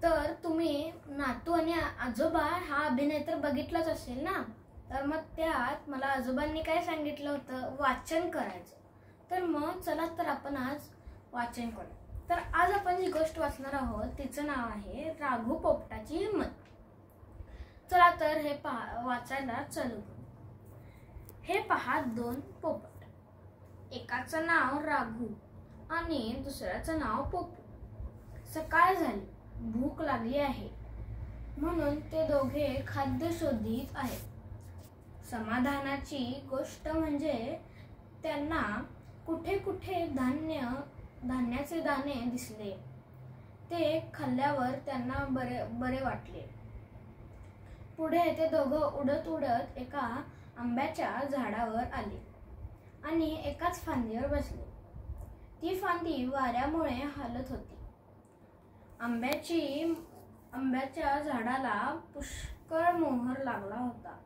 तर तुम्ही नातू आणि आजोबा हा अभिनय तर बघितलाच असेल ना. तर मग त्यात मला आजोबांनी काय सांगितलं होतं, वाचन करायचं. तर मग चला तर आपण आज वाचन करू. तर आज आपण जी गोष्ट वाचणार आहोत तिचं नाव आहे राघू पोपटाची हिंमत. चला तर हे वाचायला चालू करू. हे पहा दोन पोपट, एकाचं नाव राघू आणि दुसऱ्याचं नाव पोपू. सकाळ झाली, भूक लागली आहे म्हणून ते दोघे खाद्य शोधित आहेत. समाधानाची गोष्ट म्हणजे त्यांना कुठे कुठे धान्याचे दाणे दिसले. ते खाल्ल्यावर त्यांना बरे वाटले. पुढे ते दोघं उडत उडत एका आंब्याच्या झाडावर आले आणि एकाच फांदीवर बसले. ती फांदी वाऱ्यामुळे हालत होती. आंब्याच्या झाडाला पुष्कळ मोहर लागला होता.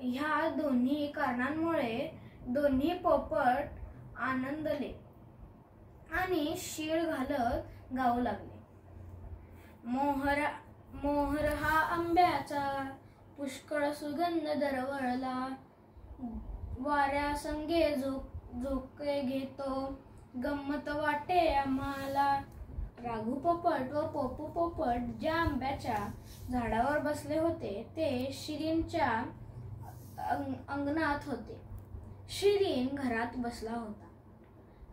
ह्या दोन्ही कारणांमुळे दोन्ही पोपट आनंदले आणि शीळ घालत गाऊ लागले. मोहर हा आंब्याचा पुष्कळ सुगंध दरवळला, वाऱ्यासंगे झोके घेतो, गंमत वाटे आम्हाला. राघू पोपट व पोपू पोपट ज्या आंब्याच्या झाडावर बसले होते ते शिरीनच्या अंगणात होते. शिरीन घरात बसला होता.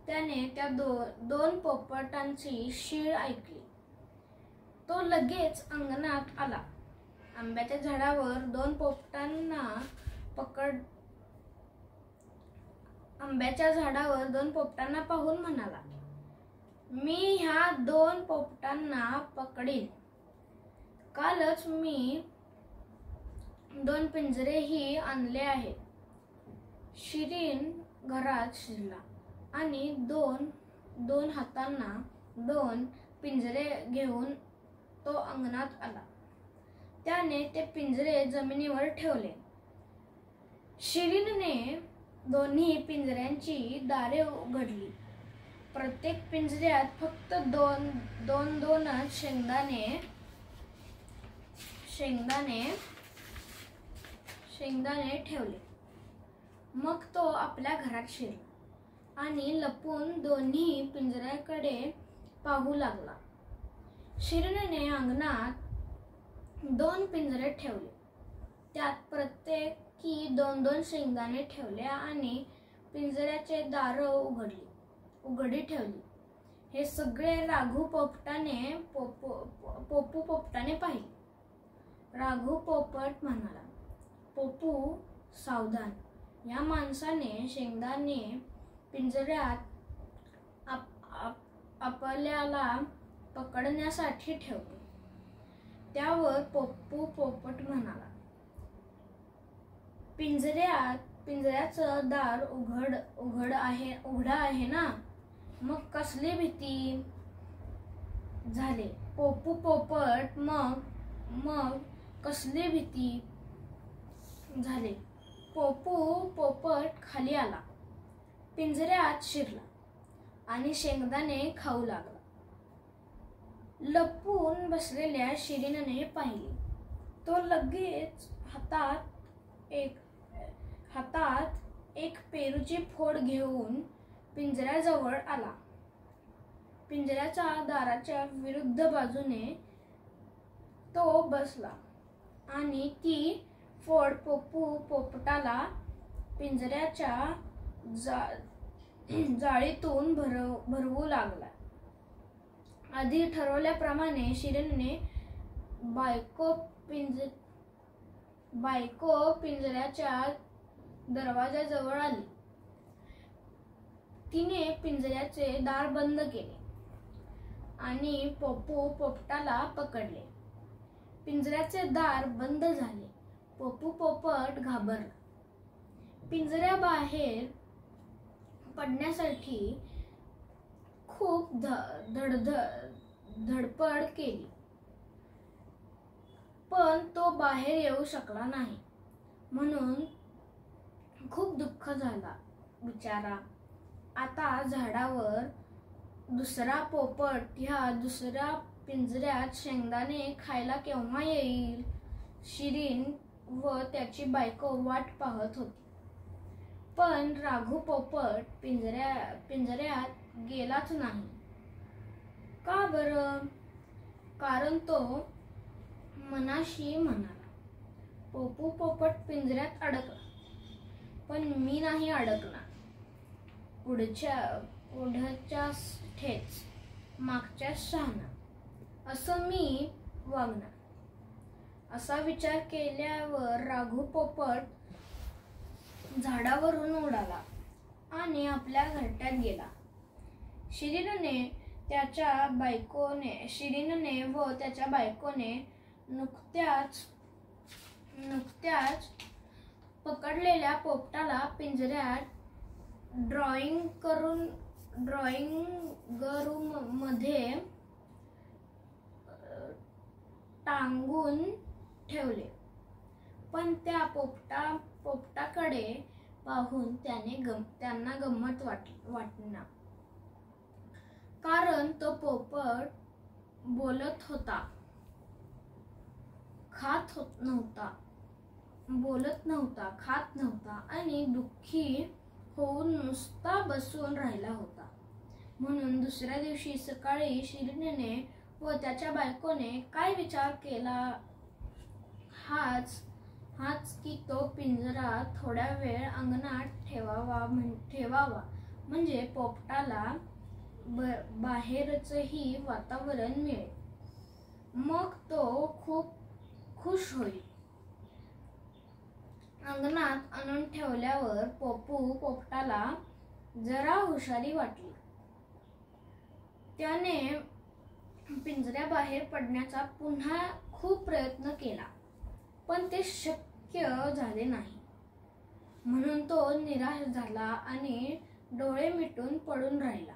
त्याने त्या दोन पोपटांची शीळ ऐकली. तो लगेच अंगणात आला. आंब्याच्या झाडावर दोन पोपटांना पाहून म्हणाला, मी ह्या दोन पोपटांना पकडीन. कालच मी दोन पिंजरेही आणले आहेत. शिरीन घरात शिरला आणि दोन हातांना दोन पिंजरे घेऊन तो अंगणात आला. त्याने ते पिंजरे जमिनीवर ठेवले. शिरीनने दोन्ही पिंजऱ्यांची दारे उघडली. प्रत्येक पिंजऱ्यात फक्त दोनच शेंगदाणे ठेवले. मग तो आपल्या घरात शिरला आणि लपून दोन्ही पिंजऱ्याकडे पाहू लागला. शिरीनने अंगणात दोन पिंजरे ठेवले. त्यात प्रत्येकी दोन शेंगदाणे ठेवले आणि पिंजऱ्याचे दार उघडी ठेवली. हे सगळे राघू पोपटाने पोपू पोपटाने पाहिले. राघू पोपट म्हणाला, पोपू सावधान, या माणसाने शेंगदाणे पिंजऱ्यात आपल्याला पकडण्यासाठी ठेवले. त्यावर पोपू पोपट म्हणाला, पिंजऱ्याचं दार उघड आहे ना, मग कसली भीती झाली. पोपू पोपट मग कसली भीती झाली. पोपू पोपट खाली आला, पिंजऱ्यात शिरला आणि शेंगदाणे खाऊ लागला. लपून बसलेल्या शिरीनने पाहिले. तो लगेच हातात एक पेरूची फोड घेऊन पिंजऱ्याजवळ आला. पिंजऱ्याच्या दाराच्या विरुद्ध बाजूने तो बसला आणि ती फोड पोपू पोपटाला पिंजऱ्याच्या जाळीतून भरवू लागला. आधी ठरवल्याप्रमाणे शिरीनने बायको पिंजऱ्याच्या दरवाजाजवळ आली. तिने पिंजऱ्याचे दार बंद केले आणि पोपू पोपटाला पकडले. पिंजऱ्याचे दार बंद झाले. पोपू पोपट घाबरला. पिंजऱ्याबाहेर पडण्यासाठी खूप धडपड केली, पण तो बाहेर येऊ शकला नाही. म्हणून खूप दुःख झाला बिचारा. आता झाडावर दुसरा पोपट ह्या दुसऱ्या पिंजऱ्यात शेंगदाणे खायला केव्हा येईल? शिरीन व त्याची बायको वाट पाहत होती. पण राघू पोपट पिंजऱ्यात गेलाच नाही. का बरं? कारण तो मनाशी म्हणाला, पोपू पोपट पिंजऱ्यात अडकला, पण मी नाही अडकणार. पुढच्या ठेच, मागच्या शहाणा, असं मी वागणार. असा विचार केल्यावर राघू पोपट झाडावरून उडाला आणि आपल्या घरट्यात गेला. शिरीनने व त्याच्या बायकोने नुकत्याच पकडलेल्या पोपटाला पिंजऱ्यात ड्रॉइंग रूममध्ये टांगून ठेवले. पण त्या पोपटाकडे पाहून त्यांना गंमत वाटणार. कारण तो पोपट बोलत नव्हता, खात नव्हता आणि दुःखी होऊन नुसता बसून राहिला होता. म्हणून दुसऱ्या दिवशी सकाळी शिरीनने व त्याच्या बायकोने काय विचार केला, हाच की तो पिंजरा थोडा वेळ अंगणात ठेवावा म्हणजे पोपटाला बाहेरचंही वातावरण मिळेल. मग तो खूप खुश होईल. अंगणात आणून ठेवल्यावर पोपटाला जरा हुशारी वाटली. त्याने पिंजऱ्याबाहेर पडण्याचा पुन्हा खूप प्रयत्न केला, पण ते शक्य झाले नाही. म्हणून तो निराश झाला आणि डोळे मिटून पडून राहिला.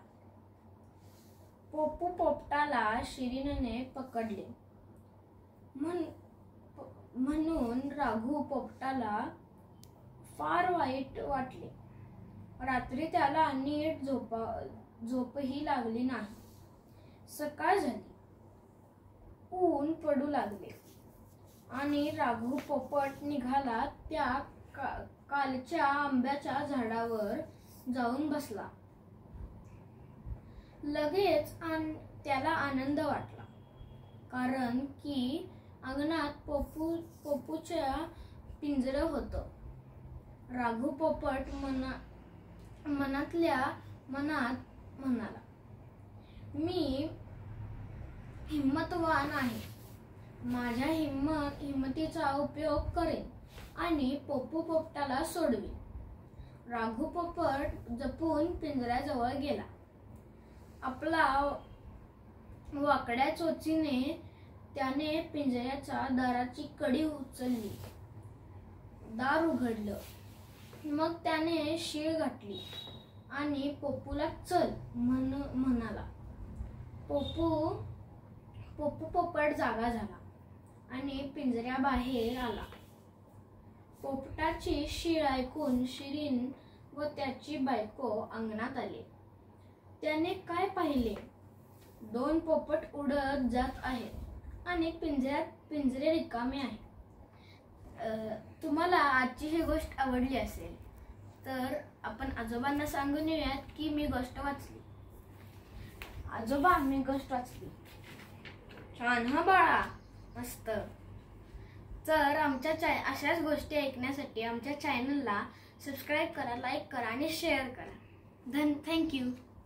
पोपू पोपटाला शिरीनने पकडले म्हणून राघू पोपटाला फार वाईट वाटले. रात्री त्याला नीट झोपही लागली नाही. सकाळ झाली, ऊन पडू लागले आणि राघू पोपट निघाला त्या कालच्या आंब्याच्या झाडावर जाऊन बसला. लगेच त्याला आनंद वाटला, कारण की अंगणात पोपूच्या पिंजरं होतं. राघू पोपट मनातल्या मनात म्हणाला, मी हिम्मतवान आहे. माझ्या हिम्मतीचा उपयोग करेन आणि पोपू पोपटाला सोडवेन. राघू पोपट जपून पिंजऱ्याजवळ गेला. आपला वाकड्या चोचीने त्याने पिंजऱ्याच्या दाराची कडी उचलली. दार उघडलं. मग त्याने शीळ घातली आणि पोपूला चल म्हणाला. पोपू पोपट जागा झाला आणि पिंजऱ्याबाहेर आला. पोपटाची शीळ ऐकून शिरीन व त्याची बायको अंगणात आली. त्याने काय पाहिले? 2 पोपट उडत जात आहेत आणि पिंजरे रिकामे आहेत. तुम्हाला आजची ही गोष्ट आवडली असेल तर आपण आजोबांना सांगून येऊयात की मी गोष्ट वाचली. आजोबा, मी गोष्ट वाचली. छान हा बाळा, मस्त. तर आमच्या अशाच गोष्टी ऐकण्यासाठी आमच्या चॅनलला सबस्क्राईब करा, लाईक करा आणि शेअर करा. थँक्यू.